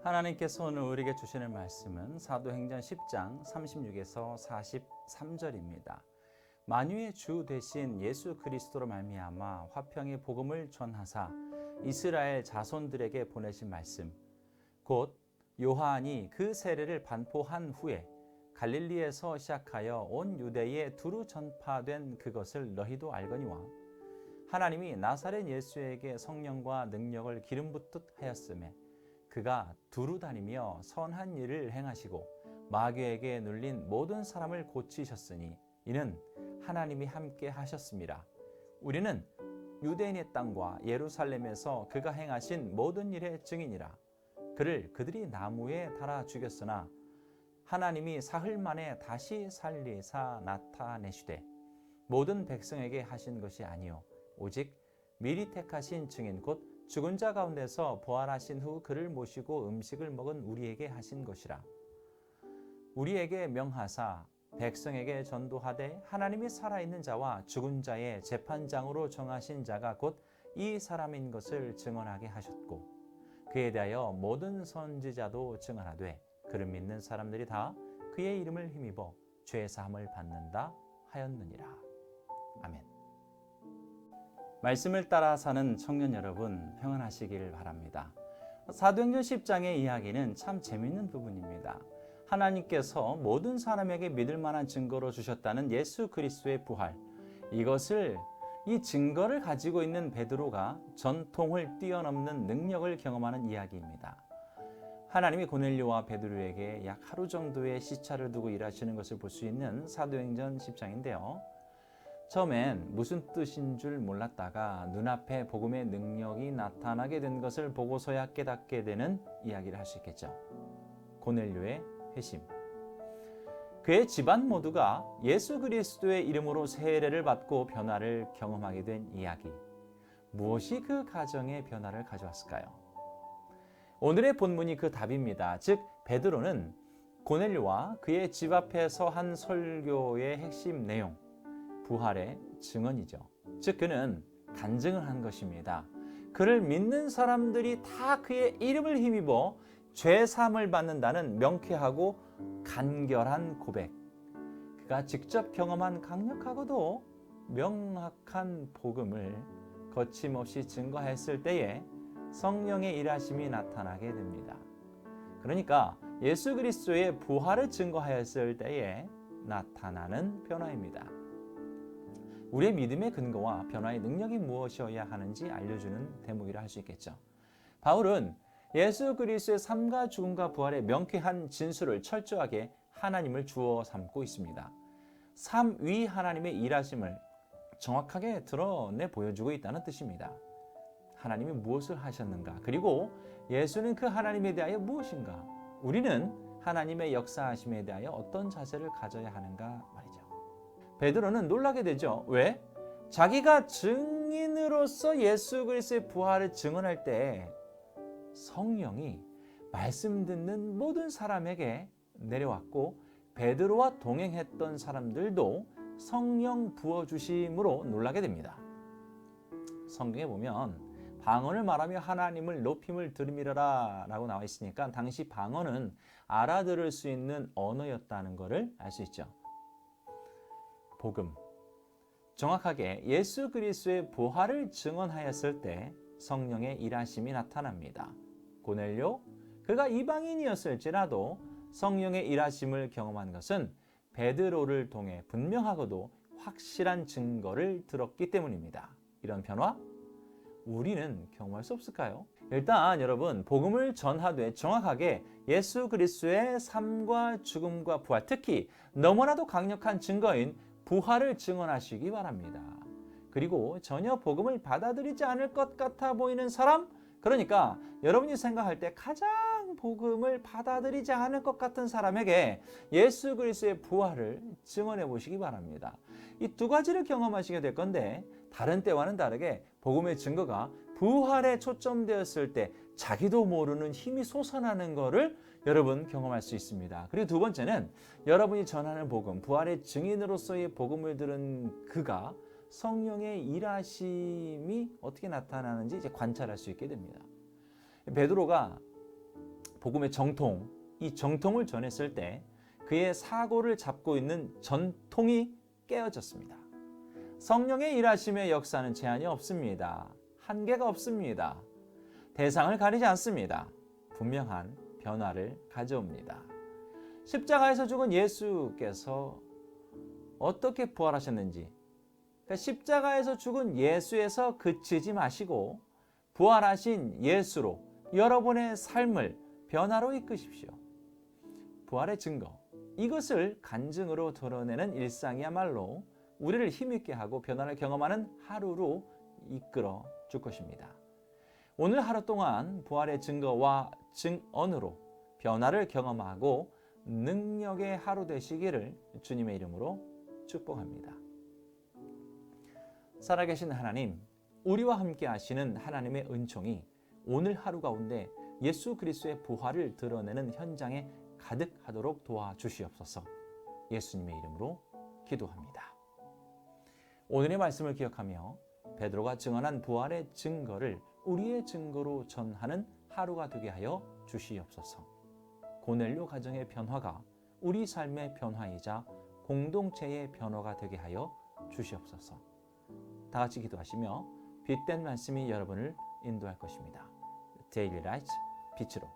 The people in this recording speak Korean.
하나님께서 오늘 우리에게 주시는 말씀은 사도행전 10장 36에서 43절입니다. 만유의 주 되신 예수 그리스도로 말미암아 화평의 복음을 전하사 이스라엘 자손들에게 보내신 말씀, 곧 요한이 그 세례를 반포한 후에 갈릴리에서 시작하여 온 유대에 두루 전파된 그것을 너희도 알거니와 하나님이 나사렛 예수에게 성령과 능력을 기름 붓듯 하였음에 그가 두루 다니며 선한 일을 행하시고 마귀에게 눌린 모든 사람을 고치셨으니 이는 하나님이 함께 하셨습니다. 우리는 유대인의 땅과 예루살렘에서 그가 행하신 모든 일의 증인이라. 그를 그들이 나무에 달아 죽였으나 하나님이 사흘 만에 다시 살리사 나타내시되 모든 백성에게 하신 것이 아니요 오직 미리 택하신 증인 곧 죽은 자 가운데서 부활하신 후 그를 모시고 음식을 먹은 우리에게 하신 것이라. 우리에게 명하사 백성에게 전도하되 하나님이 살아있는 자와 죽은 자의 재판장으로 정하신 자가 곧 이 사람인 것을 증언하게 하셨고 그에 대하여 모든 선지자도 증언하되 그를 믿는 사람들이 다 그의 이름을 힘입어 죄 사함을 받는다 하였느니라. 아멘. 말씀을 따라 사는 청년 여러분, 평안하시길 바랍니다. 사도행전 10장의 이야기는 참 재미있는 부분입니다. 하나님께서 모든 사람에게 믿을 만한 증거로 주셨다는 예수 그리스도의 부활, 이 증거를 가지고 있는 베드로가 전통을 뛰어넘는 능력을 경험하는 이야기입니다. 하나님이 고넬료와 베드로에게 약 하루 정도의 시차를 두고 일하시는 것을 볼 수 있는 사도행전 10장인데요. 처음엔 무슨 뜻인 줄 몰랐다가 눈앞에 복음의 능력이 나타나게 된 것을 보고서야 깨닫게 되는 이야기를 할 수 있겠죠. 고넬료의 회심. 그의 집안 모두가 예수 그리스도의 이름으로 세례를 받고 변화를 경험하게 된 이야기. 무엇이 그 가정의 변화를 가져왔을까요? 오늘의 본문이 그 답입니다. 즉 베드로는 고넬료와 그의 집 앞에서 한 설교의 핵심 내용, 부활의 증언이죠. 즉 그는 간증을 한 것입니다. 그를 믿는 사람들이 다 그의 이름을 힘입어 죄 사함을 받는다는 명쾌하고 간결한 고백. 그가 직접 경험한 강력하고도 명확한 복음을 거침없이 증거했을 때에 성령의 일하심이 나타나게 됩니다. 그러니까 예수 그리스도의 부활을 증거하였을 때에 나타나는 변화입니다. 우리의 믿음의 근거와 변화의 능력이 무엇이어야 하는지 알려주는 대목이라 할 수 있겠죠. 바울은 예수 그리스도의 삶과 죽음과 부활의 명쾌한 진술을 철저하게 하나님을 주어 삼고 있습니다. 삶 위 하나님의 일하심을 정확하게 드러내 보여주고 있다는 뜻입니다. 하나님이 무엇을 하셨는가? 그리고 예수는 그 하나님에 대하여 무엇인가? 우리는 하나님의 역사하심에 대하여 어떤 자세를 가져야 하는가 말이죠. 베드로는 놀라게 되죠. 왜? 자기가 증인으로서 예수 그리스도의 부활을 증언할 때 성령이 말씀 듣는 모든 사람에게 내려왔고 베드로와 동행했던 사람들도 성령 부어주심으로 놀라게 됩니다. 성경에 보면 방언을 말하며 하나님을 높임을 들음이라 라고 나와 있으니까 당시 방언은 알아들을 수 있는 언어였다는 것을 알 수 있죠. 복음, 정확하게 예수 그리스도의 부활을 증언하였을 때 성령의 일하심이 나타납니다. 고넬료, 그가 이방인이었을지라도 성령의 일하심을 경험한 것은 베드로를 통해 분명하고도 확실한 증거를 들었기 때문입니다. 이런 변화, 우리는 경험할 수 없을까요? 일단 여러분, 복음을 전하되 정확하게 예수 그리스도의 삶과 죽음과 부활, 특히 너무나도 강력한 증거인 부활을 증언하시기 바랍니다. 그리고 전혀 복음을 받아들이지 않을 것 같아 보이는 사람, 그러니까 여러분이 생각할 때 가장 복음을 받아들이지 않을 것 같은 사람에게 예수 그리스도의 부활을 증언해 보시기 바랍니다. 이 두 가지를 경험하시게 될 건데 다른 때와는 다르게 복음의 증거가 부활에 초점되었을 때 자기도 모르는 힘이 솟아나는 것을 여러분 경험할 수 있습니다. 그리고 두 번째는 여러분이 전하는 복음, 부활의 증인으로서의 복음을 들은 그가 성령의 일하심이 어떻게 나타나는지 이제 관찰할 수 있게 됩니다. 베드로가 복음의 정통, 이 정통을 전했을 때 그의 사고를 잡고 있는 전통이 깨어졌습니다. 성령의 일하심의 역사는 제한이 없습니다. 한계가 없습니다. 대상을 가리지 않습니다. 분명한 변화를 가져옵니다. 십자가에서 죽은 예수께서 어떻게 부활하셨는지, 그러니까 십자가에서 죽은 예수에서 그치지 마시고 부활하신 예수로 여러분의 삶을 변화로 이끄십시오. 부활의 증거, 이것을 간증으로 드러내는 일상이야말로 우리를 힘있게 하고 변화를 경험하는 하루로 이끌어 줄 것입니다. 오늘 하루 동안 부활의 증거와 증언으로 변화를 경험하고 능력의 하루 되시기를 주님의 이름으로 축복합니다. 살아계신 하나님, 우리와 함께 하시는 하나님의 은총이 오늘 하루 가운데 예수 그리스도의 부활을 드러내는 현장에 가득하도록 도와주시옵소서. 예수님의 이름으로 기도합니다. 오늘의 말씀을 기억하며 베드로가 증언한 부활의 증거를 우리의 증거로 전하는 하루가 되게 하여 주시옵소서. 고넬료 가정의 변화가 우리 삶의 변화이자 공동체의 변화가 되게 하여 주시옵소서. 다 같이 기도하시며 빛된 말씀이 여러분을 인도할 것입니다. 데일리 라이트, 빛으로